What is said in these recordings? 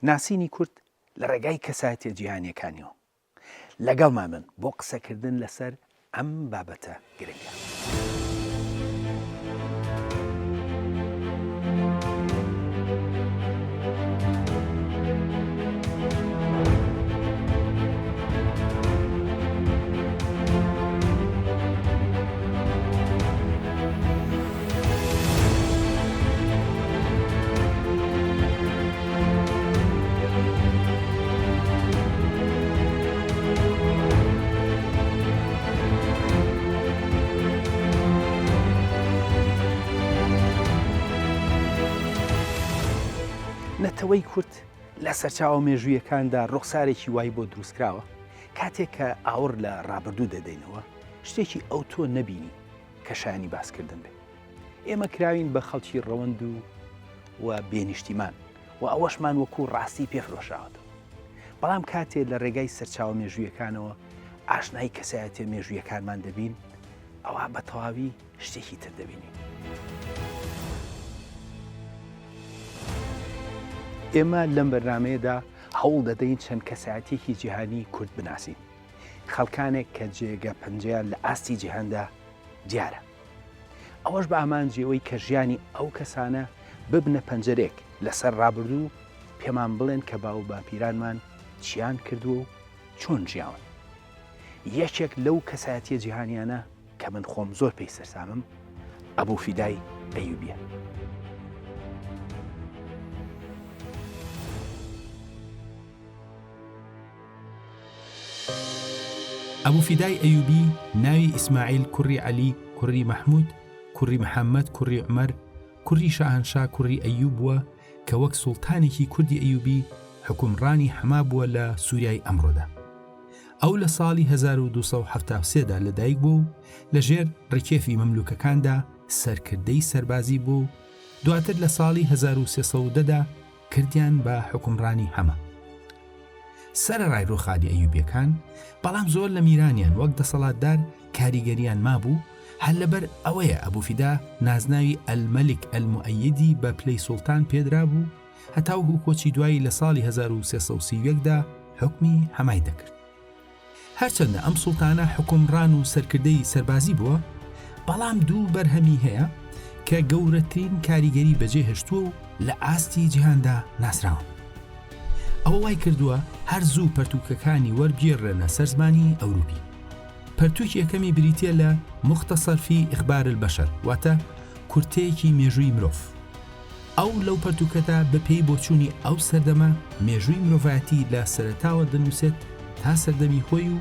ناسینی کورد لە ڕێگای کەسایەتیە جیهانیەکانیەوە. لەگەڵمان بن بۆ قسەکردن لەسەر ئەم بابەتە گرنگە. نەتەوەی کورد لە سەرچاوە مێژوویەکاندا ڕوخسارێکی وای بۆ دروستکراوە کاتێک کە ئاور لە ڕابردوو دەدەینەوە شتێکی ئەو تۆ نەبینی کە شایانی باسکردن بێ. ئێمە کراوین بە خەڵکی ڕەوەند و بێنیشتیمان و ئەوەشمان وەکو ڕاستی پێفرۆشراوەتەوە. بەڵام کاتێ لە ڕێگای سەرچاوە مێژوویەکانەوە ئاشنای کەسایەتیە مێژوویەکانمان دەبین، ئەوە بە تەواوی شتێکی تر دەبینین. ئێمە لەم بەرنامەیەدا هەوڵ دەدەین چەند کەسایەتێکی جیهانی کورد بناسین، خەڵکانێک کە جێگە پەنجەیان لە ئاستی جیهاندا دیارە. ئەوەش بە ئامانجیەوەی کە ژیانی ئەو کەسانە ببنە پەنجەرێک لەسەر ڕابردوو پێمان بڵێن کە باو باپیرانمان چیان کردووە و چۆن ژیاون. یەکێک لەو کەسایەتیە جیهانیانە کە من خۆم زۆر پێی سەرسامم ئەبوو فیدای ئەیوبیە. ئەبوو فیدای ئەیوبی ناوی ئیسماعیل کوڕی عەلی کوڕی مەحموود کوڕی محەممەد کوڕی عومەر کوڕی شاهەنشا کوڕی ئەیوب بووە کە وەک سوڵتانێکی کوردی ئەیوبی حکومڕانی حەما بووە لە سووریای ئەمڕۆدا. ئەو لە ساڵی 1273دا لەدایک بوو و لەژێر ڕێکێفی مەملوکەکاندا سەرکردەی سەربازی بوو. دواتر لە ساڵی 1310دا کردیان بە حکومڕانی حەما. سەرەڕای ڕووخانی ئەیوبیەکان بەڵام زۆر لە میرانیان وەک دەسەڵاتدار کاریگەریان مابوو. هەر لەبەر ئەوەیە ئەبوو فیدا نازناوی ئەلمەلیک ئەلموئەیدی بە پلەی سوڵتان پێدرا بوو هەتاوکو کۆچی دوایی لە ساڵی 1331دا حکمی حەمای دەکرد. هەرچەندە ئەم سوڵتانە حکومڕان و سەرکردەی سەربازی بووە، بەڵام دوو بەرهەمی هەیە کە گەورەترین کاریگەری بەجێ هێشتووە و لە ئاستی جیهاندا ناسراون. ئەوە وای کردووە هەر زوو پەرتووکەکانی وەربگێڕێنە سەر زمانی ئەوروپی. پەرتووکی یەکەمی بریتیە لە مختصەر فی ئیخبار البەشەر، واتە کورتەیەکی مێژووی مرۆڤ. ئەو لەو پەرتووکەدا بەپێی بۆچوونی ئەو سەردەمە مێژووی مرۆڤایەتی لە سەرەتاوە دەنووسێت تا سەردەمی خۆی و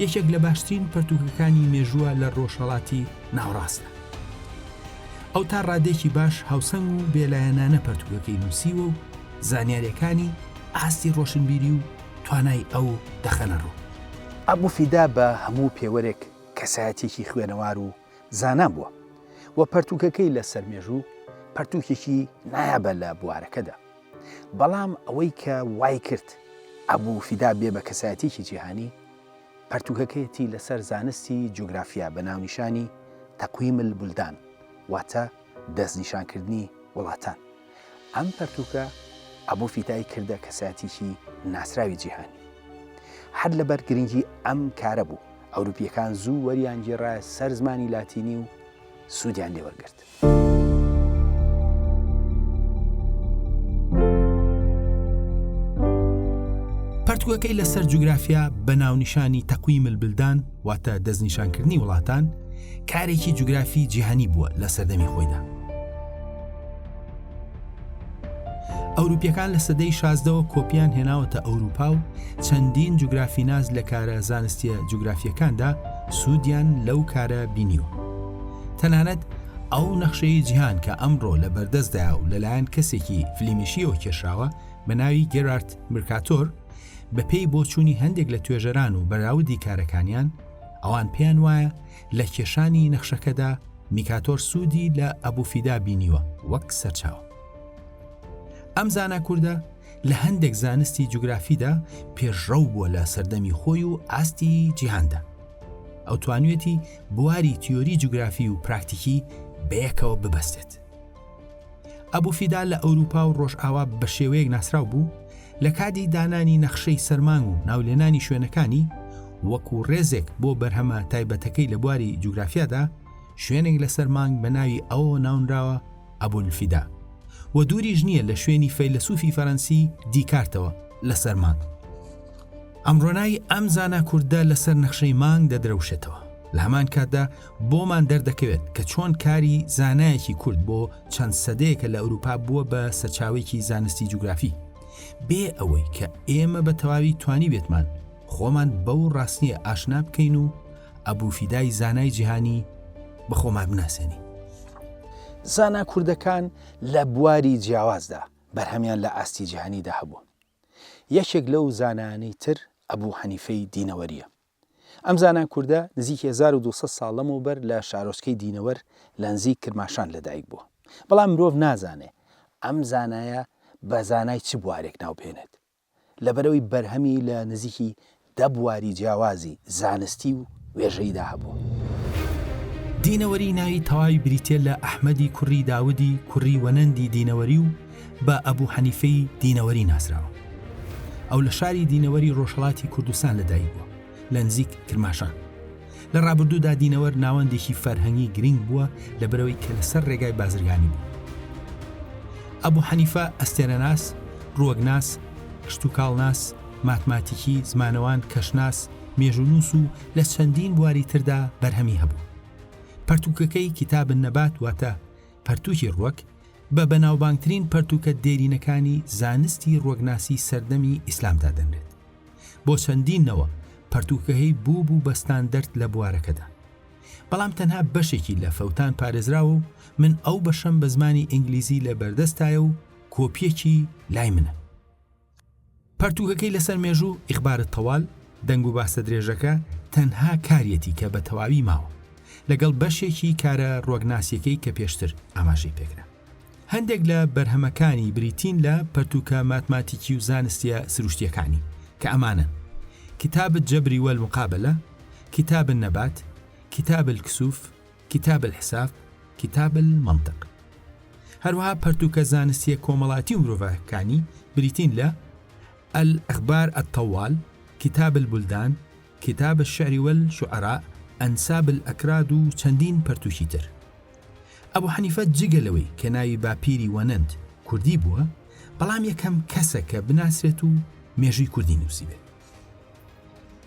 یەکێک لە باشترین پەرتووکەکانی مێژووە لە ڕۆژهەڵاتی ناوڕاستە. ئەو تا ڕادێکی باش هاوسەنگ و بێلایەنانە پەرتووکەکەی نووسیوە و زانیاریەکانی ئاستی ڕۆشنبیری و توانای ئەو دەخەنە ڕوو. ئەبوو فیدا بە هەموو پێوەرێک کەسایەتێکی خوێنەوار و زانان بووە و پەرتووکەکەی لە سەرمێژوو پەرتووکێکی نایابە لە بوارەکەدا. بەڵام ئەوەی کە وای کرد ئەبوو فیدا بێ بە کەسایەتێکی جیهانی، پەرتووکەکەیەتی لەسەر زانستی جوگرافیا بە ناونیشانی تەقویم البولدان، واتە دەستنیشانکردنی وڵاتان. ئەم پەرتووکە ئەبوو فیدای کردە کەسایەتێکی ناسراوی جیهانی. هەر لەبەر گرنگی ئەم کارە بوو ئەوروپیەکان زوو وەریان گێڕایە سەر زمانی لاتینی و سوودیان لێوەرگرت. پەرتووکەکەی لەسەر جوگرافیا بە ناونیشانی تەقویم البلدان، واتە دەستنیشانکردنی وڵاتان، کارێکی جوگرافی جیهانی بووە لە سەردەمی خۆیدا. ئەوروپیەکان لە سەدەی 16ەوە کۆپیان هێناوەتە ئەوروپا و چەندین جوگرافیناز لە کارە زانستیە جوگرافیەکاندا سوودیان لەو کارە بینیوە. تەنانەت ئەو نەخشەی جیهان کە ئەمڕۆ لە بەردەستدایە و لەلایەن کەسێکی فلیمیشیەوە کێشراوە بە ناوی گێرارد مرکاتۆر، بەپێی بۆچوونی هەندێک لە توێژەران و بەراودی کارەکانیان ئەوان پێیان وایە لە کێشانی نەخشەکەدا میکاتۆر سوودی لە ئەبوو فیدا بینیوە وەک سەرچاوە. ئەم زانا کووردە لە هەندێک زانستی جوگرافیدا پێشڕەو بووە لە سەردەمی خۆی و ئاستی جیهاندا. ئەو توانوێتی بواری تیۆری جوگرافی و پراکتیکی بەیەکەوە ببەستێت. ئەبوو فیدا لە ئەوروپا و ڕۆژئاوا بە شێوەیەک ناسراو بوو لە کاتی دانانی نەخشەی سەرمانگ و ناولێنانی شوێنەکانی وەکو ڕێزێک بۆ بەرهەمە تایبەتەکەی لە بواری جوگرافیادا شوێنێک لە سەرمانگ بە ناوی ئەوە ناونراوە ئەبولفیدا و دووریش نییە لە شوێنی فەیلسوفی فەڕەنسی دیکارتەوە لە سەرمانگ. ئەمڕۆناوی ئەم زانا کووردە لەسەر نەخشەی مانگ دەدرەوشێتەوە. لە هەمان کاتدا بۆمان دەردەکەوێت کە چۆن کاری زانایەکی کورد بۆ چەند سەدەیەکە لە ئەوروپا بووە بە سەرچاوێکی زانستی جوگرافی، بێ ئەوەی کە ئێمە بە تەواوی توانی بێتمان خۆمان بەو ڕاستیە ئاشنا بکەین و ئەبوفیدای زانای جیهانی بە خۆمان بناسێنی. زانا کوردەکان لە بواری جیاوازدا بەرهەمیان لە ئاستی جیهانیدا هەبووە. یەکێک لەو زانانەی تر ئەبوو حەنیفەی دینەوەریە. ئەم زانان کووردە نزیک 1200 ساڵ لەمەوبەر لە شارۆچکەی دینەوەر لە نزیک کرماشان لەدایک بووە. بەڵام مرۆڤ نازانێ ئەم زانایە بە زانای چ بوارێک ناوپێنێت، لەبەرەوەی بەرهەمی لە نزیکی 10 بواری جیاوازی زانستی و وێژەیدا هەبووە. دینەوەری ناوی تەواوی بریتێ لە ئەحمەدی کوڕی داودی کوڕی وەنەندی دینەوەری و بە ئەبوو حەنیفەی دینەوەری ناسراوە. ئەو لە شاری دینەوەری ڕۆژهەڵاتی کوردستان لەدایک بووە لە نزیک کرماشان. لە ڕابردوودا دینەوەر ناوەندێکی فەرهەنگی گرنگ بووە لەبەرەوەی کە لەسەر ڕێگای بازرگانی بوو. ئەبوو حەنیفە ئەستێرەناس، ڕووەگناس، کشتتوکاڵناس، ماتماتیکی، زمانەوان، کەشناس، مێژونووس و لە چەندین بواری تردا بەرهەمی هەبوو. پەرتووکەکەی کتاب نەبات واتە پەرتووکی ڕووەک بە بەناوبانگترین پەرتووکە دێرینەکانی زانستی ڕووەگناسی سەردەمی ئیسلامدا دەنرێت. بۆ چەندینەوە پەرتووکەکەی بوو بەستاندەرد لە بوارەکەدا. بەڵام تەنها بەشێکی لە فەوتان پارێزراوە و من ئەو بەشەم بە زمانی ئینگلیزی لە بەردەستایە و کۆپیەکی لای منە. پەرتووکەکەی لەسەر مێژوو ئیخبارت تەواڵ دەنگ و باسە درێژەکە تەنها کارەتی کە بە تەواوی ماوە لەگەڵ بەشێکی کارە ڕووەگناسیەکەی کە پێشتر ئاماژەی پێکرا. هەندێک لە بەرهەمەکانی بریتین لە پەرتووکە ماتماتیکی و زانستیە سروشتیەکانی کە ئەمانن: كتاب الجبر والمقابلة، كتاب النبات، كتاب الكسوف، كتاب الحساب، كتاب المنطق. هەروەها پەرتووکە زانستیە کۆمەڵاتی و مرۆڤەکانی بریتین لە الأخبار الطوال، كتاب البلدان، كتاب الشعر والشعراء، أنساب الأكراد و چەندین پەرتووکی تر. ئەبوو حەنیفە جگەلەوەی کە ناوی باپیری وەنەند کوردی بووە، بەڵام یەکەم کەسە کە بناسرێت و مێژووی کوردی نووسی بێت.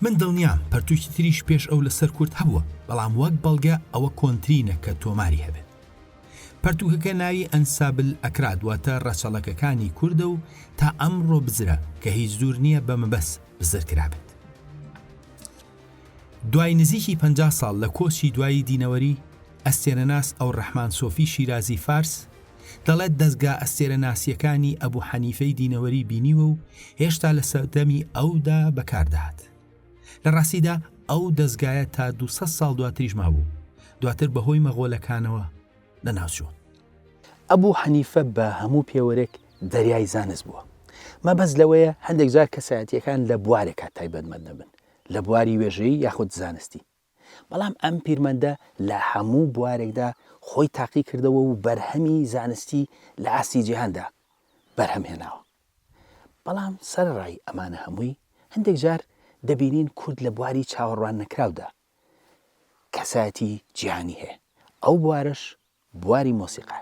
من دڵنیام پەرتووکی تریش پێش ئەو لەسەر کورد هەبووە، بەڵام وەک بەڵگە ئەوە کۆنترینە کە تۆماری هەبێت. پەرتووکەکە ناوی ئەنسابل ئەکراد واتە ڕەچەڵەکەکانی کووردە و تا ئەمڕۆ بزرە کە هیچ دوور نییە بە مەبەست بزر کرابێت. دوای نزیکی 50 ساڵ لە کۆچی دوایی دینەوەری، ئەستێرەناس ئەو ڕەحمان سۆفی شیرازی فارس دەڵێت دەستگا ئەستێرەناسیەکانی ئەبوو حەنیفەی دینەوەری بینیوە و هێشتا لە سەردەمی ئەودا بەکاردەهات. لە ڕاستیدا ئەو دەستگایە تا 200 ساڵ دواتریش مابوو، دواتر بەهۆی مەغۆلەکانەوە لەناوچوون. ئەبوو حەنیفە بە هەموو پێوەرێک دەریای زانست بووە. مەبەست لەوەیە هەندێک جار کەسایەتیەکان لە بوارێکە تایبەتمەند دەبن، لە بواری وێژەیی یاخود زانستی. بەڵام ئەم پیرمەندە لە هەموو بوارێکدا خۆی تاقی کردەوە و بەرهەمی زانستی لە ئاستی جیهاندا بەرهەم هێناوە. بەڵام سەرڕای ئەمانە هەمووی هەندێک جار دەبینین کورد لە بواری چاوەڕوان نەکراودا کەسایەتی جیهانی هەیە. ئەو بوارش بواری مۆسیقا.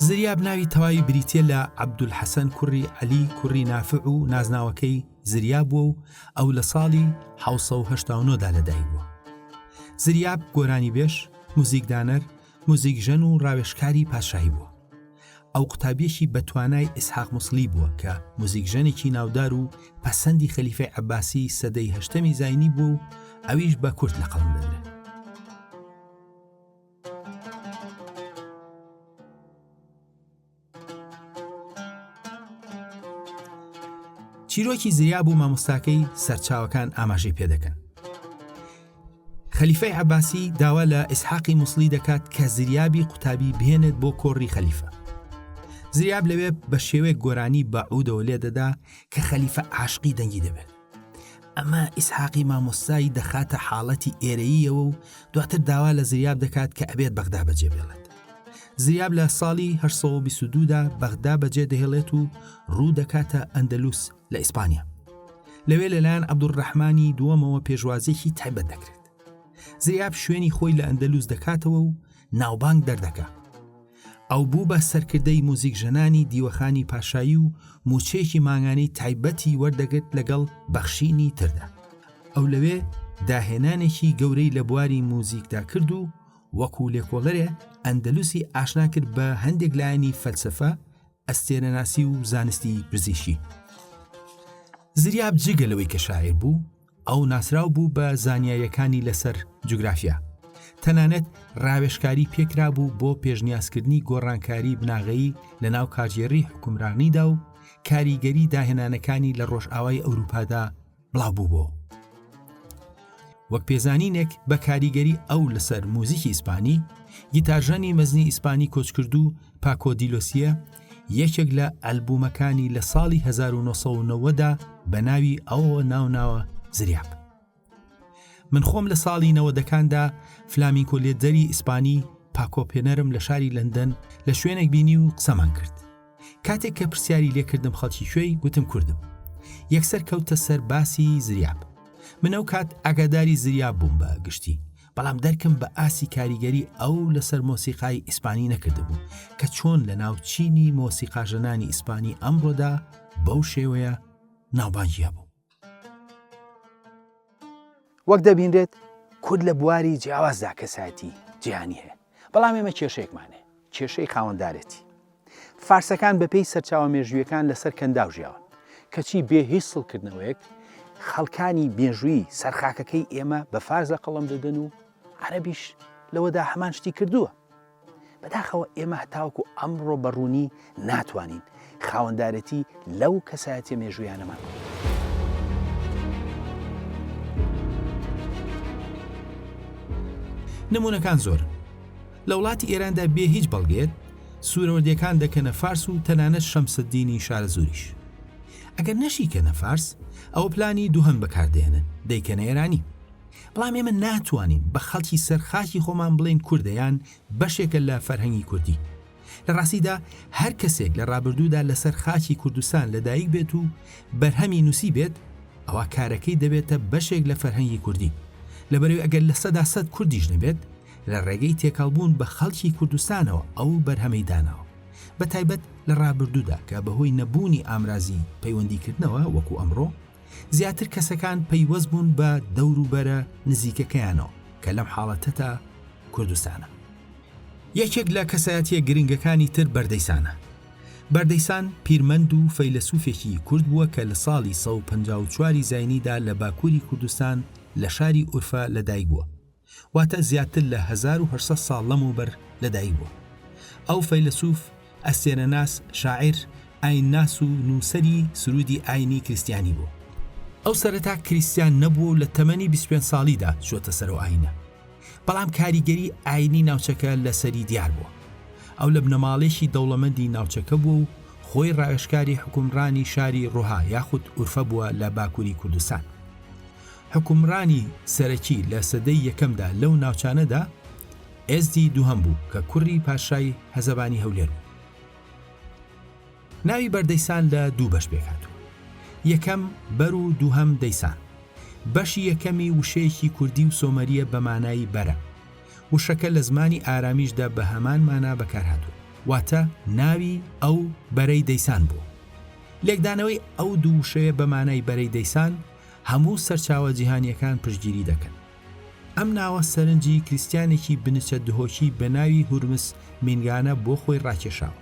زریاب ناوی تەواوی بریتیە لە عەبدولحەسەن کوڕی عەلی کوڕی نافع و نازناوەکەی زریاب بووە و ئەو لە ساڵی 1989دا لەدایک بووە. زریاب گۆرانی بێش، موزیکدانەر، موزیکژەن و ڕاوێژکاری پادشاهی بووە. ئەو قوتابیەکی بەتوانای ئیسحاق موسڵی بووە کە موزیکژەنێکی ناودار و پەسەندی خەلیفەی عەباسی سەدەی 8ەمی زاینی بوو و ئەویش بە کورد لە قەڵم دەدرێت. چیرۆکی زریاب و مامۆستاکەی سەرچاوەکان ئاماژەی پێدەکەن. خەلیفەی عەباسی داوا لە ئیسحاقی موسڵی دەکات کە زریابی قوتابی بهێنێت بۆ کۆڕی خەلیفە. زریاب لەوێ بە شێوەیەک گۆرانی بەعودەوە لێ دەدا کە خەلیفە عاشقی دەنگی دەبێت. ئەمە ئیسحاقی مامۆستایی دەخاتە حاڵەتی ئێرەییەوە و دواتر داوا لە زریاب دەکات کە ئەبێت بەغدا بەجێ بێڵێت. زریاب لە ساڵی 1922دا بەغدا بەجێ دەهێڵێت و ڕوو دەکاتە ئەندەلوس لە ئیسپانیا. لەوێ لەلایەن عەبدوڕەحمانی دووەمەوە پێشوازێکی تایبەت دەکرێت. زریاب شوێنی خۆی لە ئەندەلوس دەکاتەوە و ناوبانگ دەردەکات. ئەو بوو بە سەرکردەی موزیک ژەنانی دیوەخانی پاشایی و موچەیەکی ماگانەی تایبەتی وەردەگرت لەگەڵ بەخشینی تردا. ئەو لەوێ داهێنانێکی گەورەی لە بواری موزیکدا کرد و وەکو لێکۆڵەرێ ئەندەلوسی ئاشنا کرد بە هەندێک لایەنی فەلسەفە، ئەستێرەناسی و زانستی پزیشکی. زریاب جگەلەوەی کە شاعیر بوو، ئەو ناسراو بوو بە زانیاریەکانی لەسەر جوگرافیا. تەنانەت ڕاوێژکاری پێکرا بوو بۆ پێشنیازکردنی گۆڕانکاری بناغەیی لە ناو کاژێڕی حکومڕانیدا و کاریگەری داهێنانەکانی لە ڕۆژئاوای ئەوروپادا بڵاوبوو بۆ. وەک پێزانینێک بە کاریگەری ئەو لەسەر موزیکی ئیسپانی، گیتارژەنی مەزنی ئیسپانی کۆچکرد و پاکۆ دیلۆسیە یەکێک لە ئەلبومەکانی لە ساڵی 1990دا بە ناوی ئەوە ناوناوە زریاب. من خۆم لە ساڵی 90دەکاندا فلامینکۆ لێدەری ئیسپانی پاکۆپێنەرم لە شاری لەندەن لە شوێنێک بینی و قسەمان کرد. کاتێک کە پرسیاری لێکردم خەڵکی کوێی، گوتم کوردم. یەکسەر کەوتە سەر باسی زریاب. من ئەو کات ئاگاداری زریاب بووم بە گشتی، بەڵام دەرکم بە ئاسی کاریگەری ئەو لەسەر مۆسیقای ئیسپانی نەکردبوو کە چۆن لە ناوچینی مۆسیقاژەنانی ئیسپانی ئەمڕۆدا بەو شێوەیە ناوبانگیە بوو. وەک دەبینرێت کورد لە بواری جیاوازدا کەسایەتی جیهانی هەیە، بەڵام ئێمە کێشەیەکمانێ، کێشەی خاوەنددارێتی. فارسەکان بەپێی سەرچاوە مێژوویەکان لەسەر کەنداو ژیاون، کەچی بێ هیچ سڵکردنەوەیەک خەڵکانی بێژووی سەرخاکەکەی ئێمە بە فارزە قەڵەم دەدەن و عەرەبیش لەوەدا هەمان شتی کردووە. بەداخەوە ئێمە هەتاوەکو ئەمڕۆ بەڕوونی ناتوانین خاوەنددارەتی لەو کەسایەتیە مێژوویانەمان. نمونەکان زۆر. لە وڵاتی ئێراندا بێ هیچ بەڵگێت سوورەوەردیەکان دەکەنە فارس و تەنانەت شەمسەددینی شارەزووریش. ئەگەر نەشیکەنە فارس، ئەوە پلانی دووهەم بەکاردێنن، دەیکەنە ئێرانی. بەڵام ئێمە ناتوانین بە خەڵکی سەرخاکی خۆمان بڵێن کوردەیان بەشێکە لە فەرهەنگی کوردی. لە ڕاستیدا هەر کەسێک لە ڕابردوودا لەسەر خاکی کوردستان لەدایک بێت و بەرهەمی نووسی بێت، ئەوە کارەکەی دەبێتە بەشێک لە فەرهەنگی کوردی. لەبەرەوەی ئەگەر لە 100% کوردیش نەبێت، لە ڕێگەی تێکەڵبوون بە خەڵکی کوردستانەوە ئەو بەرهەمەی داناوە، بە تایبەت لە ڕابردوودا کە بەهۆی نەبوونی ئامرازی پەیوەندیکردنەوە وەکو ئەمڕۆ، زیاتر کەسەکان پەیوەست بوون بە دەوروبەرە نزیکەکەیانەوە کە لەم حاڵەتەدا کوردستانە. یەکێک لە کەسایەتیە گرنگەکانی تر بەردەیسانە. بەردەیسان پیرمەند و فەیلسوفێکی کورد بووە کە لە ساڵی 154 زاینیدا لە باکووری کوردستان لە شاری ئورفە لەدایک بووە، واتە زیاتر لە 1800 ساڵ لەمەوبەر لەدایک بووە. ئەو فەیلسوف، ئەستێرەناس، شاعیر، ئاینناس و نووسەری سرودی ئاینی کریستیانی بوو. ئەو سەرەتا کریستیان نەبووە و لە تەمەنی 25 ساڵیدا چۆتە سەرەوە ئاینە، بەڵام کاریگەری ئاینی ناوچەکە لەسەری دیار بووە. ئەو لە بنەماڵێکی دەوڵەمەندی ناوچەکە بوو و خۆی ڕاوێژکاری حکومڕانی شاری ڕۆها یاخود ئورفە بووە لە باکووری کوردستان. حکومڕانی سەرەکی لە سەدەی یەکەمدا لەو ناوچانەدا ئێزدی دووهەم بوو کە کوڕی پاشای هەزەبانی هەولێر بوو. ناوی بەردەیسان لە دوو بەش پێکهاتوو. یەکەم بەر و دووهەم دەیسان. بەشی یەکەمی وشەیەکی کوردی و سۆمەریە بە مانای بەرە. وشەکە لە زمانی ئارامیشدا بە هەمان مانا بەکارهاتوو، واتە ناوی ئەو بەرەی دەیسان بوو. لێکدانەوەی ئەو دوو وشەیە بە مانای بەرەی دەیسان هەموو سەرچاوە جیهانیەکان پشتگیری دەکەن. ئەم ناوە سەرنجی کریستیانێکی بنچە دهۆکی بە ناوی هورمس مینگانە بۆ خۆی ڕاکێشاوە،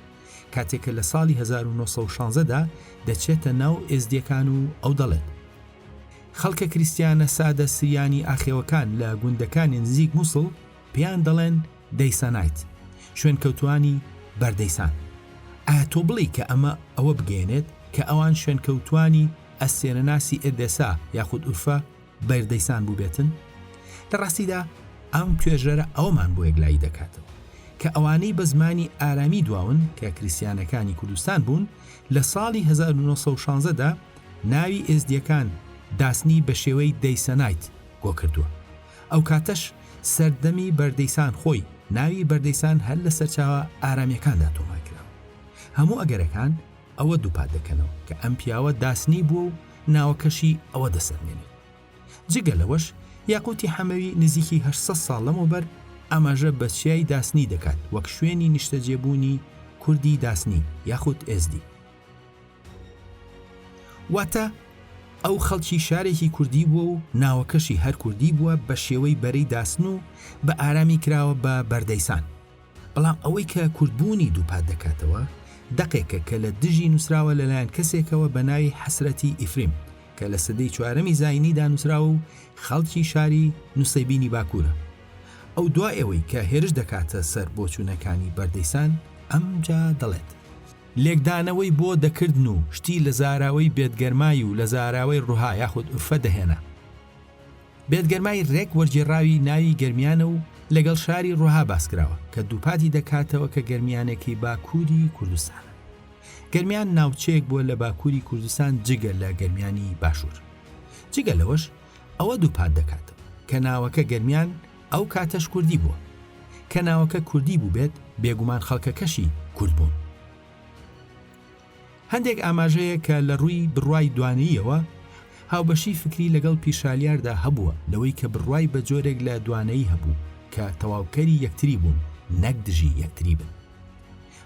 کاتێکە لە ساڵی 1916دا دەچێتە ناو ئێزدیەکان و ئەو دەڵێت خەڵکە کریستیانە سادە سریانی ئاخێوەکان لە گوندەکانی نزیک مووسڵ پێیان دەڵێن دەیسانایت، شوێن کەوتوانی بەردەیسان. ئایا تۆ بڵێ کە ئەمە ئەوە بگەێنێت کە ئەوان شوێن کەوتوانی ئەستێرەناسی ئێدێسا یاخود ئورفە بەردەیسان بوو بێتن؟ لە ڕاستیدا ئەم توێژەرە ئەومان بۆ یەکلایی دەکاتەوە کە ئەوانەی بە زمانی ئارامی دواون کە کریستیانەکانی کوردستان بوون لە ساڵی 1916دا ناوی ئێزدیەکان داسنی بە شێوەی دەیسەنایت گۆ کردووە. ئەو کاتەش سەردەمی بەردەیسان خۆی ناوی بەردەیسان هەر لە سەرچاوە ئارامیەکاندا تۆمار کراوە. هەموو ئەگەرەکان ئەوە دووپات دەکەنەوە کە ئەم پیاوە داسنی بووە و ناوەکەشی ئەوە دەسەرمێنێت. جگە لەوەش یاقوتی حەمەوی نزیکی 800 ساڵ لەمەوبەر ئاماژە بە چیای داسنی دەکات وەک شوێنی نیشتەجێبوونی کوردی داسنی یاخود ئێزدی. واتە ئەو خەڵکی شارێکی کوردی بووە و ناوەکەشی هەر کوردی بووە بە شێوەی بەرەی داسن و بە ئارامی کراوە بە بەردەیسان. بەڵام ئەوەی کە کوردبوونی دووپات دەکاتەوە دەقێکە کە لە دژی نووسراوە لەلایەن کەسێکەوە بە ناوی حەسرەتی ئیفریم کە لە سەدەی 4 زاینیدا نووسراوە و خەڵکی شاری نووسەیبینی باکوورە. ئەو دوای ئەوەی کە هێرش دەکاتە سەر بۆچوونەکانی بەردەیسان ئەمجا دەڵێت لێکدانەوەی بۆ دەکردن و شتی لە زاراوەی بێتگەرمایی و لە زاراوەی ڕووها یاخود ئورفە دەهێنا. بێتگەرمای ڕێک وەرجێڕاوی ناوی گەرمیانە و لەگەڵ شاری ڕووها باسکراوە کە دووپاتی دەکاتەوە کە گەرمیانێکی باکووری کوردستانە. گەرمیان ناوچەیەک بووە لە باکووری کوردستان جگە لە گەرمیانی باشوور. جگە لەوەش ئەوە دووپات دەکاتەوە کە ناوەکە گەرمیان ئەو کاتەش کوردی بووە. کە ناوەکە کوردی بوو بێت بێگومان خەڵکەکەشی کورد بوون. هەندێک ئاماژەیە کە لە ڕووی بڕوای دوانەیەوە هاوبەشی فکری لەگەڵ پیشالیاردا هەبووە لەوەی کە بڕوای بە جۆرێک لە دوانەیی هەبوو کە تەواوکەری یەکتری بوون نەک دژی یەکتری بن.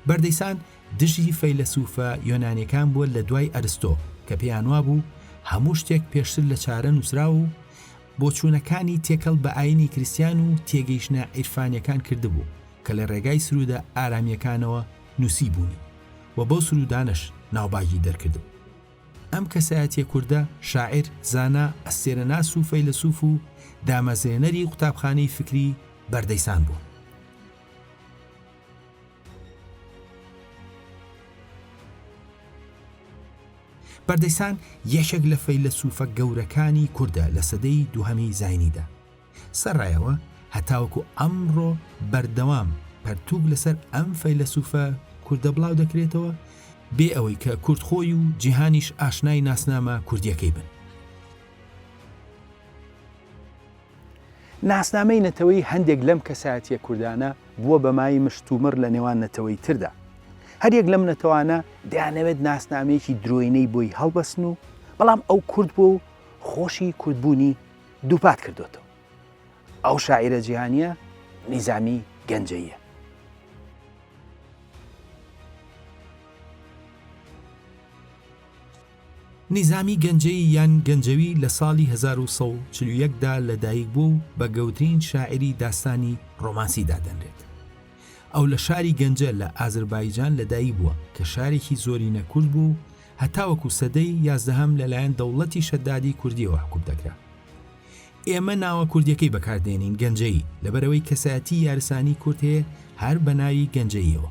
بەردەیسان دژی فەیلسوفە یۆنانیەکان بووە لە دوای ئەرستۆ کە پێیان وا بوو هەموو شتێک پێشتر لە چارە نووسرا و بۆچوونەکانی تێکەڵ بە ئاینی کریستیان و تێگەیشتنە عیرفانیەکان کردبوو کە لە ڕێگای سرودە ئارامیەکانەوە نووسی بوونی و بۆ سرودانش ناوباگی دەرکردم. ئەم کەسایەتیە کووردە شاعیر، زانا، ئەستێرەناس و فەیلسوف و دامەزێنەری قوتابخانەی فکری بەردەیسان بوو. بەردەیسان یەکێک لە فەیلسوفە گەورەکانی کووردە لە سەدەی 2 زاینیدا. سەرڕایەوە هەتاوەکو ئەمڕۆ بەردەوام پەرتووک لەسەر ئەم فەیلسوفە کووردە بڵاو دەکرێتەوە بێ ئەوەی کە کوردخۆی و جیهانیش ئاشنای ناسنامە کوردیەکەی بن. ناسنامەی نەتەوەی هەندێک لەم کەسایەتیە کوردانە بووە بەمای مشتومڕ لە نێوان نەتەوەی تردا. هەریەک لەم نەتەوانە دەیانەوێت ناسنامەیەکی درۆینەی بۆی هەڵبەسن و بەڵام ئەو کورد بوو و خۆشی کوردبوونی دووپات کردوتەوە. ئەو شاعیرە جیهانیە نیزامی گەنجەییە. نیزامی گەنجەی یان گەنجەوی لە ساڵی 1940دا لەدایک بوو و بە گەورترین شاعری داستانی ڕۆمانسیدا دەنرێت. ئەو لە شاری گەنجە لە ئازربایجان لەدایک بووە کە شارێکی زۆری نەکورد بوو هەتاوەکو سەدەی 11 لەلایەن دەوڵەتی شەدادی کوردیەوە حکوم دەکرا. ئێمە ناوە کوردیەکەی بەکاردێنین گەنجەی لەبەرەوەی کەسایەتی یارسانی کورد هەیە هەر بە ناوی گەنجەیەوە.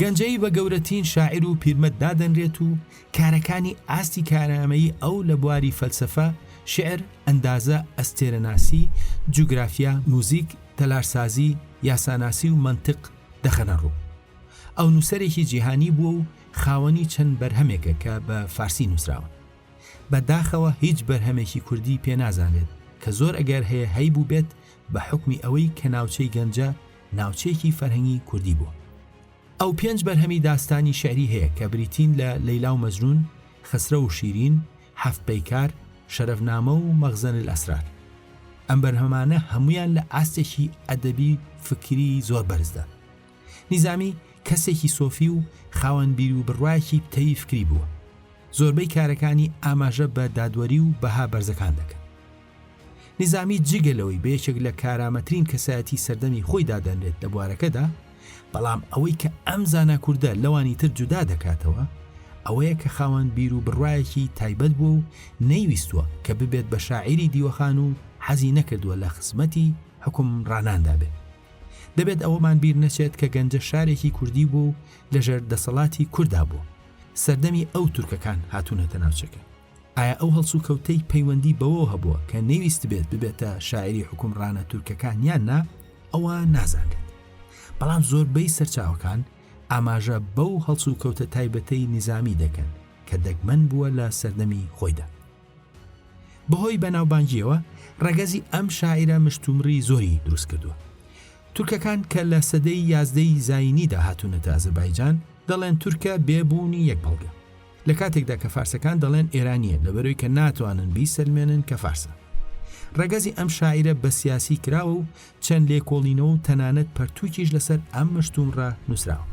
گەنجەی بە گەورەترین شاعیر و پیرمەت دادەنرێت و کارەکانی ئاستی کارامەیی ئەو لە بواری فەلسەفە، شعر، ئەندازە، ئەستێرەناسی، جوگرافیا، موزیک، تەلارسازی، یاساناسی و منطق دەخەنە ڕوو. ئەو نووسەرێکی جیهانی بووە و خاوەنی چەند بەرهەمێکە کە بە فارسی نووسراون. بەداخەوە هیچ بەرهەمێکی کوردی پێ نازانێت کە زۆر ئەگەر هەیە هەی بوو بێت بە حکمی ئەوەی کە ناوچەی گەنجە ناوچەیەکی فەرهەنگی کوردی بووە. ئەو 5 بەرهەمی داستانی شعری هەیە کە بریتین لە لەیلا و مەجنون، خسرە و شیرین، حەفت پەیکار، شەرەفنامە و مەخزەن الئەسرار. ئەم بەرهەمانە هەمویان لە ئاستێکی ئەدەبی فکری زۆر بەرزدا. نیزامی کەسێکی سۆفی و خاوەن بیر و بڕوایەکی پتەی فکری بووە. زۆربەی کارەکانی ئاماژە بە دادوەری و بەها بەرزەکان دەکەن. نیزامی جگەلەوەی بە یەکێک لە کارامەترین کەسایەتی سەردەمی خۆی دادەنرێت لە بوارەکەدا، بەڵام ئەوەی کە ئەم زانا کووردە لەوانی تر جودا دەکاتەوە ئەوەیە کە خاوەن بیر و بڕوایەکی تایبەت بوو و نەیویستووە کە ببێت بە شاعیری دیوەخان و حەزی نەکردووە لە خزمەتی حکومڕاناندا بێت. دەبێت ئەوەمان بیر نەچێت کە گەنجە شارێکی کوردی بوو و لەژێر دەسەڵاتی کووردا بوو. سەردەمی ئەو تورکەکان هاتوونەتە ناوچەکە. ئایا ئەو هەڵسو کەوتەی پەیوەندی بەوە هەبووە کە نەیویست بێتە شاعری حکومڕانە تورکەکان یان نا ئەوە نازانێت. بەڵام زۆربەی سەرچاوەکان ئاماژە بەو هەڵسو کەوتە تایبەتەی نیزامی دەکەن کە دەگمەن بووە لە سەردەمی خۆیدا. بەهۆی بەناوبانگیەوە ڕەگەزی ئەم شاعیرە مشتومڕی زۆری دروست کردووە. تورکەکان کە لە سەدەی 11 زاینیدا هاتوونەتە ئازەربایجان دەڵێن تورکە بێبوونی یەک بەڵگە، لە کاتێکدا کە فارسەکان دەڵێن ئێرانیە لەبەرەوەی کە ناتوانن بیسەلمێنن کە فارسە. ڕێگەزی ئەم شاعیرە بە سیاسی کراوە و چەند لێکۆڵینەوە و تەنانەت پەرتووکیش لەسەر ئەم مشتومڕە نووسراوە.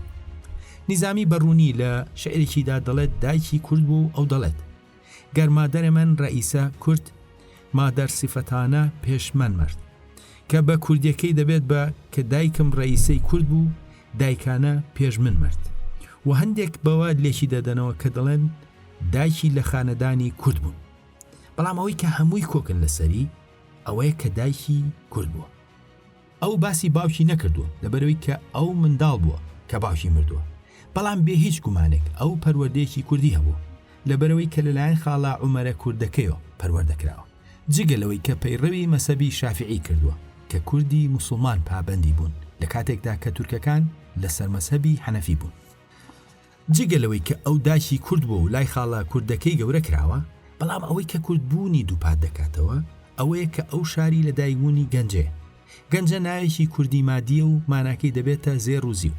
نیزامی بەڕوونی لە شعرێکیدا دەڵێت دایکی کورد بوو ئەو دەڵێت گەرمادەرە من ڕئیسە کورد مادەر سیفەتانە پێشمەن مرد کە بە کوردیەکەی دەبێت بە کە دایکم ڕئیسەی کورد بوو دایکانە پێش من مرد و هەندێک بەوە لێکی دەدەنەوە کە دەڵێن دایکی لە خانەدانی کورد بوون، بەڵام ئەوەی کە هەمووی کۆکن لەسەری ئەوەیە کە دایکی کورد بووە. ئەو باسی باوکی نەکردووە لەبەرەوەی کە ئەو منداڵ بووە کە باوکی مردووە، بەڵام بێ هیچ گومانێک ئەو پەروەردەیەکی کوردی هەبوو لەبەرەوەی کە لەلایەن خاڵا عومەرە کوردەکەیەوە پەروەردەکراوە، جگەلەوەی کە پەیڕەوی مەسەبی شافعی کردووە کە کوردی موسڵمان پابەندی بوون لە کاتێکدا کە تورکەکان لەسەر مەسەبی حەنەفی بوون. جگەلەوەی کە ئەو دایکی کورد بووە و لای خاڵا کوردەکەی گەورە کراوە، بەڵام ئەوەی کە کوردبوونی دووپات دەکاتەوە ئەوەیە کە ئەو شاری لە دایکبوونی گەنجە ناوێکی کوردی مادیە و ماناکەی دەبێتە زێر و زیو.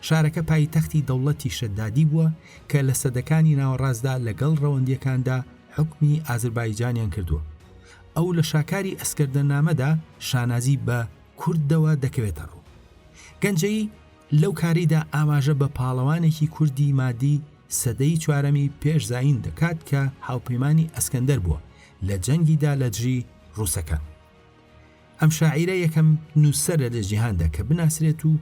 شارەکە پایتەختی دەوڵەتی شەدادی بووە کە لە سەدەکانی ناوەڕاستدا لەگەڵ ڕەوەندیەکاندا حکمی ئازەربایجانیان کردووە. ئەو لە شاکاری ئەسکەردەنامەدا شانازی بە کوردەوە دەکەوێتە ڕوو. گەنجەی لەو کاریدا ئاماژە بە پاڵەوانێکی کوردی مادی سەدەی چوارەمی پێش زاین دەکات کە هاوپەیمانی ئەسکەندەر بووە لە جەنگیدا لە دژی ڕووسەکان. ئەم شاعیرە یەکەم نووسەرە لە جیهاندا کە بناسرێت و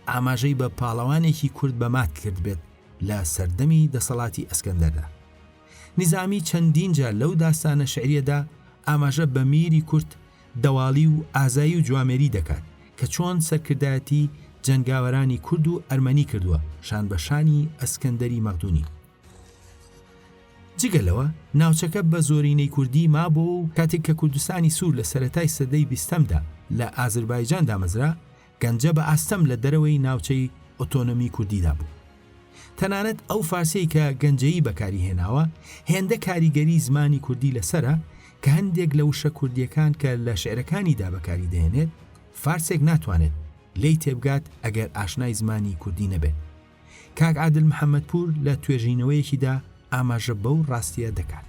ئاماژەی بە پاڵەوانێکی کورد بەمات کرد بێت لە سەردەمی دەسەڵاتی ئەسکەندەردا. نیزامی چەندین جار لەو داستانە شعریەدا ئاماژە بە میری کورد دەواڵی و ئازایی و جوامێری دەکات کە چۆن سەرکردایەتی جەنگاوەرانی کورد و ئەرمەنی کردووە شان بە شانی ئەسکەندەری مەقدونی. جگەلەوە ناوچەکە بە زۆرینەی کوردی مابوو و کاتێک کە کوردستانی سوور لە سەرەتای سەدەی 20دا لە ئازەربایجان دامەزرا، گەنجە بە ئاستەم لە دەرەوەی ناوچەی ئۆتۆنۆمی کوردیدا بوو. تەنانەت ئەو فارسەی کە گەنجەیی بەکاری هێناوە هێندە کاریگەری زمانی کوردی لەسرە کە هەندێک لە وشە کوردیەکان کە لە شعرەکانیدا بەکاری دەهێنێت فارسێک ناتوانێت لی تێبگات ئەگەر ئاشنای زمانی کوردی نەبێت. کاک عادل محەممەدپور لە توێژینەوەیەکیدا ئاماژە بەو ڕاستیە دەکات.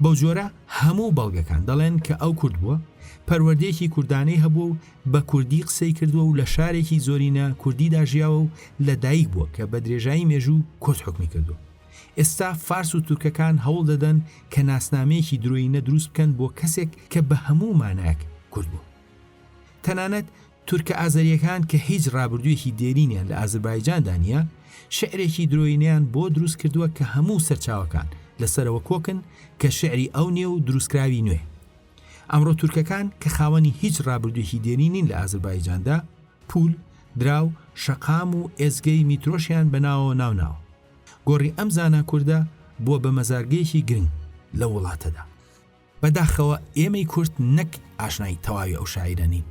بەو جۆرە هەموو بەڵگەکان دەڵێن کە ئەو کورد بووە، پەروەردەیەکی کوردانەی هەبووە و بە کوردی قسەی کردووە و لە شارێکی زۆرینە کوردیدا ژیاوە و لە دایک بووە کە بە درێژایی مێژوو کورد حکمی کردووە. ئێستا فارس و تورکەکان هەوڵ دەدەن کە ناسنامەیەکی درۆینە دروست بکەن بۆ کەسێک کە بە هەموو مانایەک کورد بوو. تەنانەت تورکە ئازەریەکان کە هیچ ڕابردوویەکی دێرینیان لە ئازەربایجاندا نیە، شعرێکی درۆینیان بۆ دروست کردووە کە هەموو سەرچاوەکان لەسەرەوە کۆکن کە شعری ئەو نیە و دروستکراوی نوێ. ئەمڕۆ تورکەکان کە خاوەنی هیچ ڕابردوویەکی دێرینین لە ئازەربایجاندا، پول، دراو، شەقام و ئێزگەی میترۆشیان بەناوەوە ناوناوە. گۆڕی ئەم زانا کووردە بووە بە مەزارگەیەکی گرنگ لە وڵاتەدا. بەداخەوە ئێمەی کورد نەک ئاشنای تەواوی ئەو شاعیرەنین،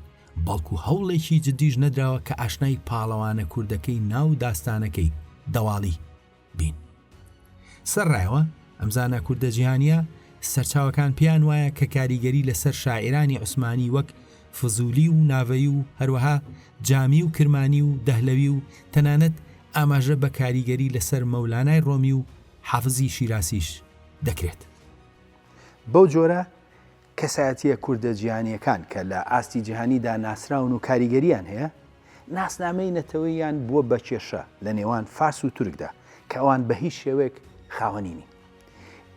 بەڵکو هەوڵێکی جدیش نەدراوە کە ئاشنای پاڵەوانە کوردەکەی ناو داستانەکەی دەواڵی بین. سەرڕایەوە ئەم زانە کوردە جیهانیە سەرچاوەکان پیان وایە کە کاریگەری لەسەر شاعیرانی عوسمانی وەک فزولی و ناوەیی و هەروەها جامی و کرمانی و دەهلەوی و تەنانەت ئاماژە بە کاریگەری لەسەر مەولانای ڕۆمی و حافزی شیراسیش دەکرێت. بەو جۆرە کەسایەتیە کوردە جیهانیەکان کە لە ئاستی جیهانیدا ناسراون و کاریگەریان هەیە، ناسنامەی نەتەوەیان بووە بە کێشە لە نێوان فارس و تورکدا کە ئەوان بە هیچ شێوەیەک خاوەنینی.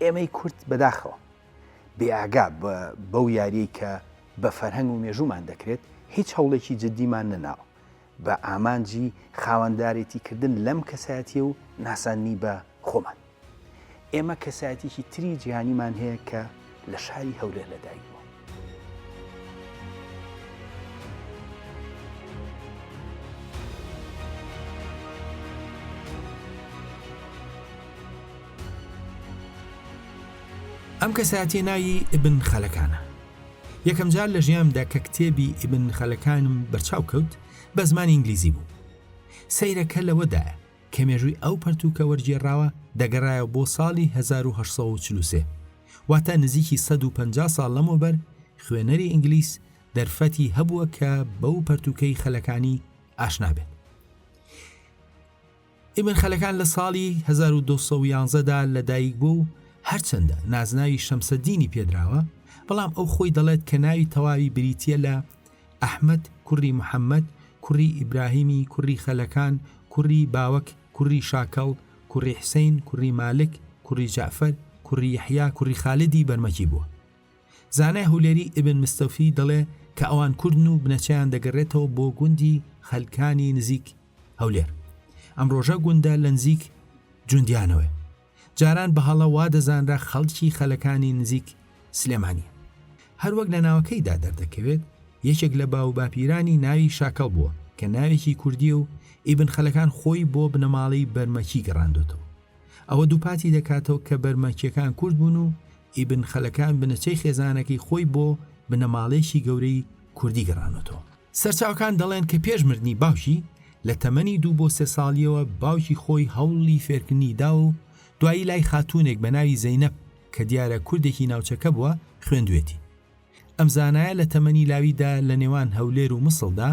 ئێمەی کورد بەداخەوە بێئاگا بەو یاریەی کە بە فەرهەنگ و مێژومان دەکرێت هیچ هەوڵێکی جددیمان نەناوە بە ئامانجی خاوەندارێتیکردن لەم کەسایەتیە و ناسانی بە خۆمان. ئێمە کەسایەتێکی تری جیهانیمان هەیە کە لە شاری هەولێر لەدایک بووە. ئەم کەسایەتیە ناوی ئیبن خەلەکانە. یەکەم جار لە ژیانمدا کە کتێبی ئیبن خەلەکانم بەرچاو کەوت بە زمانی ئینگلیزی بوو. سەیرەکە لەوەدایە کە مێژووی ئەو پەرتووکە وەرگێڕاوە دەگەڕایە بۆ ساڵی 1843، واتە نزیکی 150 ساڵ لەمەوبەر خوێنەری ئینگلیز دەرفەتی هەبووە کە بەو پەرتوکەی خەلەکانی ئاشنا بێت. ئیبن خەلەکان لە ساڵی 1211دا لەدایک بوو و هەرچەندە نازناوی شەمسەدینی پێدراوە، بەڵام ئەو خۆی دەڵێت کە ناوی تەواوی بریتیە لە ئەحمەد کوڕی محەممەد کوڕی ئیبراهیمی کوڕی خەلەکان کوڕی باوەک کوڕی شاکەڵ کوڕی حسەین کوڕی مالک کوڕی جعفەر کوڕی یەحیا کوڕی خالدی بەرمەکی بووە. زانای هولێری ئیبن مستەوفی دەڵێ کە ئەوان کوردن و بنەچەیان دەگەڕێتەوە بۆ گوندی خەلکانی نزیک هەولێر. ئەم ڕۆژە گوندە لە نزیک جوندیانەوە. جاران بە هەڵە وا دەزانرا خەڵکی خەلەکانی نزیک سلێمانیە. هەروەک لە ناوەکەیدا دەردەکەوێت یەکێک لە باو باپیرانی ناوی شاکەڵ بووە کە ناوێکی کوردی و ئیبن خەلەکان خۆی بۆ بنەماڵەی بەرمەکی گەڕاندوتەوە. ئەوە دووپاتی دەکاتەوە کە بەرمەکیەکان کورد بوون و ئیبن خەلەکان بنەچەی خێزانەکەی خۆی بۆ بنەماڵێکی گەورەی کوردی گەڕانەوە. سەرچاوەکان دەڵێن کە پێشمردنی باوکی لە تەمەنی 2 بۆ 3 ساڵیەوە باوکی خۆی هەوڵی فێرکردنی دا و دوایی لای خاتوونێک بە ناوی زەینەب کە دیارە کوردێکی ناوچەکە بووە خوێندوێتی. ئەم زانایە لە تەمەنی لاویدا لە نێوان هەولێر و مسڵدا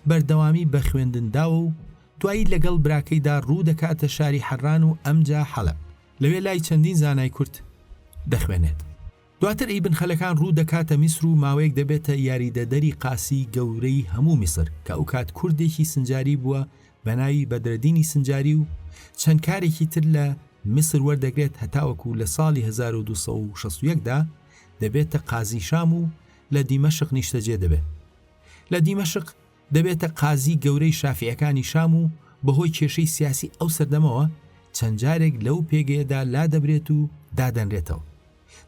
بەردەوامی بە خوێندنداوە و دوایی لەگەڵ براکەیدا ڕوو دەکاتە شاری حەران و ئەمجا حەلەب. لەوێ لای چەندین زانای کورد دەخوێنێت. دواتر ئیبن خەلەکان ڕوو دەکاتە میسر و ماوەیەک دەبێتە یاریدەدەری قاسی گەورەی هەموو میسر کە ئەو کات کوردێکی سنجاری بووە بە ناوی بەدرەدینی سنجاری و چەند کارێکی تر لە میسر وەردەگرێت هەتاوەکو لە ساڵی 1261دا دەبێتە قازی شام و لە دیمەشق نیشتەجێ دەبێت. لە دیمەشق دەبێتە قازی گەورەی شافعیەکانی شام و بەهۆی کێشەی سیاسی ئەو سەردەمەوە چەند جارێک لەو پێگەیەدا لا دەبرێت و دادەنرێتەوە.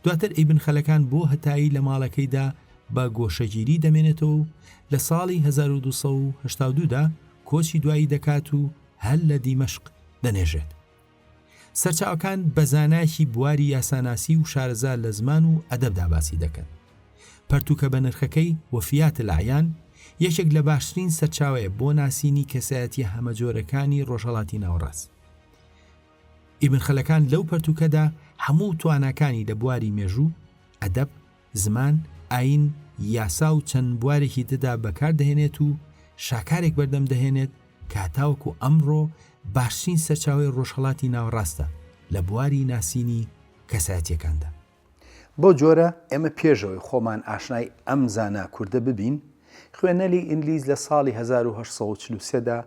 دواتر ئیبن خەلەکان بۆ هەتایی لە ماڵەکەیدا بە گۆشەگیری دەمێنێتەوە و لە ساڵی 1282دا کۆچی دوایی دەکات و هەل لە دیمەشق دەنێژێت. سەرچاوەکان بە زانایەکی بواری یاساناسی و شارەزا لە زمان و ئەدەبدا باسی دەکەن. پەرتوکە بە نرخەکەی وەفیات العیان یەکێک لە باشترین سەرچاوەیە بۆ ناسینی کەسایەتی هەمەجۆرەکانی ڕۆژهەڵاتی ناوەڕاست. ئیبن خەلەکان لەو پەرتوکەدا هەموو تواناکانی لە بواری مێژوو، ئەدەب، زمان، ئاین، یاسا و چەند بوارێکی ددا بەکار دەهێنێت و شاکارێک بەردەم دەهێنێت کە هەتاوەکو ئەمڕۆ باشترین سەرچاوەی ڕۆژهەڵاتی ناوەڕاستە لە بواری ناسینی کەسایەتیەکاندا. بۆ جۆرە ئێمە پێشەوەی خۆمان ئاشنای ئەم زانا کووردە ببین، خوێنەری ئینگلیز لە ساڵی 1843دا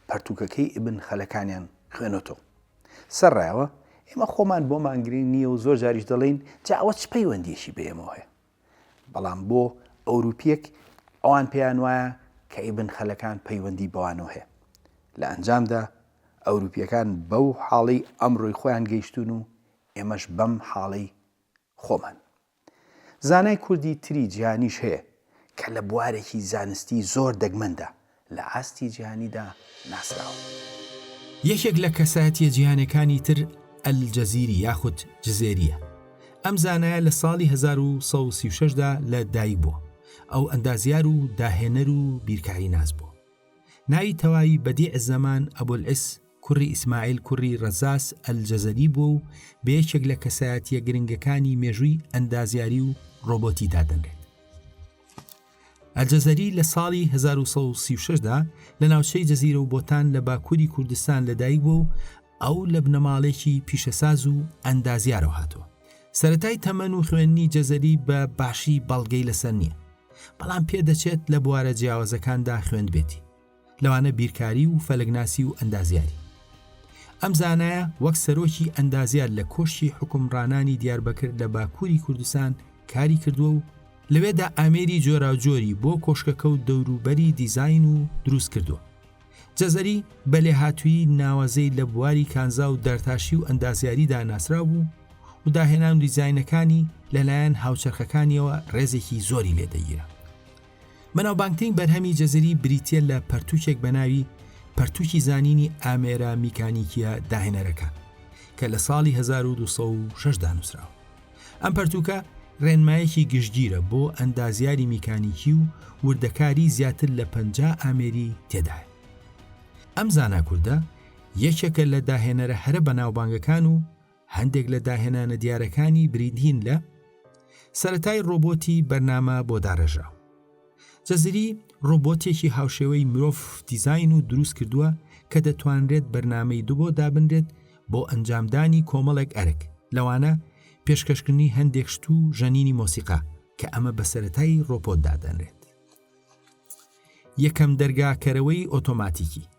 پەرتوکەکەی ئیبن خەلەکانیان خوێنەوە. سەرڕایەوە ئێمە خۆمان بۆ مانگرین نییە و زۆر جاریش دەڵێن جا ئەوە چ پەیوەندیشی بە ئێمەوە هەیە. بەڵام بۆ ئەوروپیەک ئەوان پێیان وایە کە ئیبن خەلەکان پەیوەندی بەوانەوە هەیە. لە ئەنجامدا ئەوروپیەکان بەو حاڵەی ئەمڕۆی خۆیان گەیشتون و ئێمەش بەم حاڵەی خۆمان. زانای کوردی تری جیهانیش هەیە کە لە بوارێکی زانستی زۆر دەگمەندە لە ئاستی جیهانیدا ناسراوە. یەکێک لە کەسایەتیە جیهانەکانی تر ئەلجەزیری یاخود جزێریە. ئەم زانایە لە ساڵی 1936دا لە دایک بووە. ئەو ئەندازیار و داهێنەر و بیرکاری ناز بووە. ناوی تەواوی بەدیع زەمان ئەبولعیس کوڕی ئیسماعیل کوڕی ڕەزاس ئەلجەزەری بوو و بە یەکێک لە کەسایەتیە گرنگەکانی مێژووی ئەندازیاری و ڕۆبۆتی دادەنرێت. ئەلجەزەری لە ساڵی 1936دا لە ناوچەی جەزیرە و بۆتان لە باکووری کوردستان لەدایک بوو و ئەو لە بنەماڵێکی پیشەساز و ئەندازیارەوە هاتووە. سەرەتای تەمەن و خوێندنی جەزەری بە باشی بەڵگەی لەسەر نییە، بەڵام پێدەچێت لە بوارە جیاوازەکاندا خوێند بێتی، لەوانە بیرکاری و فەلەگناسی و ئەندازیاری. ئەم زانایە وەک سەرۆکی ئەندازیار لە کۆشتی حکومڕانانی دیاربەکر لە باکووری کوردستان کاری کردووە و لەوێدا ئامێری جۆراوجۆری بۆ کۆشکەکە و دەوروبەری دیزاین و دروست کردووە. جەزەری بە لێهاتووی ناوازەی لە بواری کانزا و دەرتاشی و ئەندازیاریدا ناسرا بوو و داهێنان دیزاینەکانی لەلایەن هاوچەرخەکانیەوە ڕێزێکی زۆری لێدەگیرە. بەناوبانگترین بەرهەمی جەزەری بریتیە لە پەرتوکێک بە ناوی پەرتوکی زانینی ئامێرە میکانیکیە داهێنەرەکان کە لە ساڵی 1206دا نووسراوە. ئەم پەرتوکە ڕێنمایەکی گشتگیرە بۆ ئەندازیاری میکانیکی و وردەکاری زیاتر لە 50 ئامێری تێدایە. ئەم زانا کووردە یەکێکە لە داهێنەرە هەرە بەناوبانگەکان و هەندێک لە داهێنانە دیارەکانی بریدین لە سەرەتای ڕۆبۆتی بەرنامە بۆ داڕێژراو. جەزیری ڕۆبۆتێکی هاوشێوەی مرۆڤ دیزاین و دروست کردووە کە دەتوانرێت بەرنامەی دووبۆ دابنرێت بۆ ئەنجامدانی کۆمەڵێک ئەرک لەوانە پێشکەشکردنی هەندێک شت و ژەنینی مۆسیقا کە ئەمە بەسەرەتای ڕۆبۆت دادەنرێت. یەکەم دەرگاکەرەوەی ئۆتۆماتیکی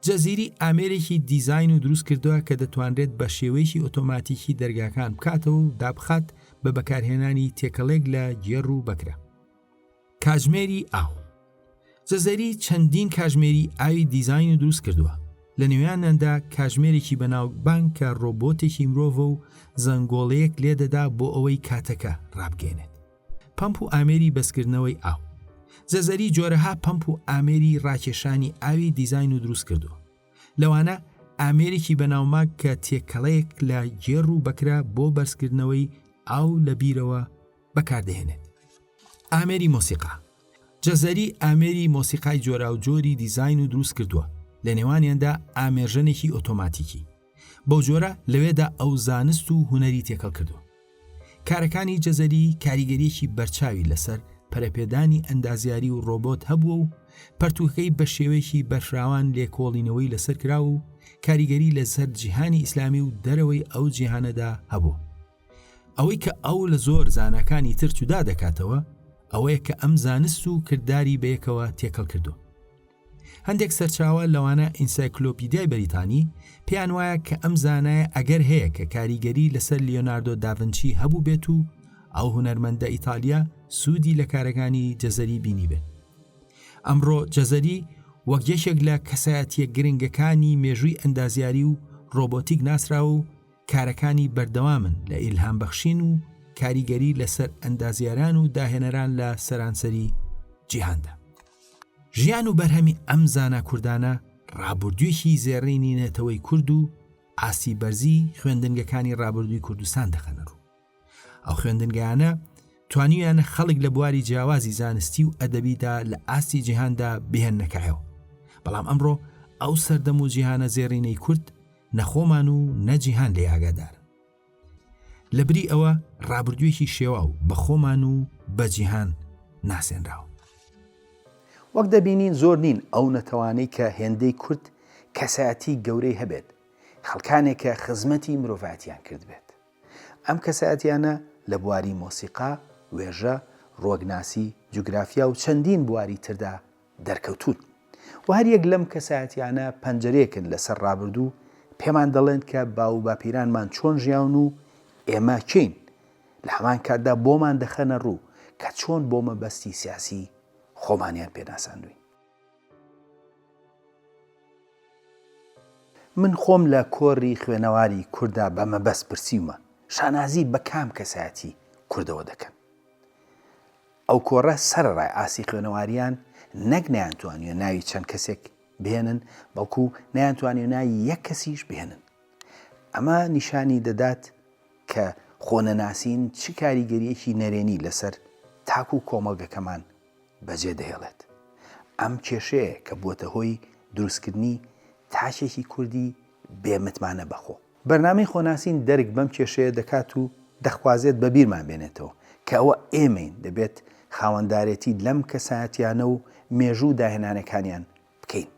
جەزیری ئامێرێکی دیزاین و دروست کردووە کە دەتوانرێت بە شێوەیەکی ئۆتۆماتیکی دەرگاکان بکاتەوە و دابخات بە بەکارهێنانی تێکەڵێک لە گێڕ و بەکرە. کاژمێری ئاو جەزەری چەندین کاژمێری ئاوی دیزاین و دروست کردووە لە نێویانەدا کاژمێرێکی بەناوبانگ کە ڕۆبۆتێکی مرۆڤ و زەنگۆڵەیەک لێدەدا بۆ ئەوەی کاتەکە ڕابگەێنێت. پەمپ و ئامێری بەسکردنەوەی ئاو جەزەری جۆرەها پەمپ و ئامێری ڕاکێشانی ئاوی دیزاین و دروست کردووە لەوانە ئامێرێکی بەناوماک کە تێکەڵەیەک لە گێڕ و بەکرا بۆ بەرزکردنەوەی ئاو لە بیرەوە بەکاردەهێنێت. ئامێری مۆسیقا جەزەری ئامێری مۆسیقای جۆرا و جۆری دیزاین و دروست کردووە لە نێوانیاندا ئامێژنێکی ئۆتۆماتیکی بەو جۆرە لەوێدا ئەو زانست و هونەری تێکەڵ کردووە. کارەکانی جەزەری کاریگەریەکی بەرچاوی لەسەر پەرەپێدانی ئەندازیاری و ڕۆبۆت هەبووە و پەرتوکەی بە شێوەیەکی بەرفراوان لێکۆڵینەوەی لەسەر کرا و کاریگەری لەسەر جیهانی ئیسلامی و دەرەوەی ئەو جیهانەدا هەبوو. ئەوەی کە ئەو لە زۆر زانەکانی تر جودا دەکاتەوە ئەوەیە کە ئەم زانست و کردداری بەیەکەوە تێکەڵ کردو. هەندێک سەرچاوە لەوانە ئینسایکلۆپیدیای بەریتانی پێیان وایە کە ئەم زانایە ئەگەر هەیە کە کاریگەری لەسەر لیۆناردۆ داڤنچی هەبوو بێت و ئەو هونەرمەندە ئیتالیا سوودی لە کارەکانی جەزەری بینی بێت. ئەمڕۆ جەزەری وەک یەکێک لە کەسایەتیە گرنگەکانی مێژووی ئەندازیاری و ڕۆبۆتیک ناسراوە و کارەکانی بەردەوامن لە ئیلهام بەخشین و کاریگەری لەسەر ئەندازیاران و داهێنەران لە سەرانسەری جیهاندا. ژیان و بەرهەمی ئەم زانا کوردانە ڕابردوویەکی زێڕینی نێتەوەی کورد و ئاسی بەرزی خوێندنگەکانی ڕابردووی کوردستان دەخەنە ڕوو. ئەو خوێندنگەیانە توانیویانە خەڵک لە بواری جیاوازی زانستی و ئەدەبیدا لە ئاستی جیهاندا بهێننەکایەوە. بەڵام ئەمڕۆ ئەو سەردەم و جیهانە زێڕینەی کورد نەخۆمان و نەجیهان لێ ئاگادارن. لەبری ئەوە ڕابردوویەکی شێوا و بە خۆمان و بە جیهان ناسێنراوە. وەک دەبینین زۆر نین ئەو نەتەوانەی کە هێندەی کورد کەسایەتی گەورەی هەبێت خەڵکانێک کە خزمەتی مرۆڤاتیان کرد بێت. ئەم کەسایەتیانە لە بواری مۆسیقا، وێژە، ڕۆگناسی، جوگرافیا و چەندین بواری تردا دەرکەوتون. و هەر یەک لەم کەسایەتیانە پەنجەرەیەکن لەسەر ڕابردوو پێمان دەڵێن کە باو باپیرانمان چۆن ژیاون و ئێمە چین لە هەمان کاتدا بۆمان دەخەنە ڕوو کە چۆن بۆ مەبەستی سیاسی خۆمانیان پێناساندوین. من خۆم لە کۆڕی خوێنەواری کووردا بە مەبەست پرسیومە شانازی بە کام کەسایەتی کوردەوە دەکەن. ئەو کۆڕە سەرڕای ئاسی خوێنەواریان نەک نەیانتوانیوە ناوی چەند کەسێک بهێنن بەڵکو نەیانتوانیوە ناوی یەک کەسیش بهێنن. ئەمە نیشانی دەدات کە خۆنەناسین چ کاریگەریەکی نەرێنی لەسەر تاکو و کۆمەڵگەکەمان بەجێ دەهێڵێت. ئەم کێشەیە کە بووەتە هۆی دروستکردنی تاکێکی کوردی بێمتمانە بەخۆ. بەرنامەی خۆناسین دەرگ بەم کێشەیە دەکات و دەخوازێت بە بیرمان بێنێتەوە کە ئەوە ئێمەین دەبێت خاوەندارێتی لەم کەسایەتیانە و مێژوو داهێنانەکانیان بکەین.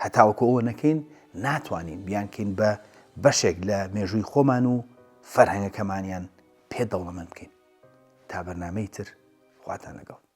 هەتاوەکو ئەوە نەکەین ناتوانین بیانکەین بە بەشێک لە مێژووی خۆمان و فەرهەنگەکەمانیان پێدەوڵەمەند بکەین. تا بەرنامەی تر خواتان لەگەڵ.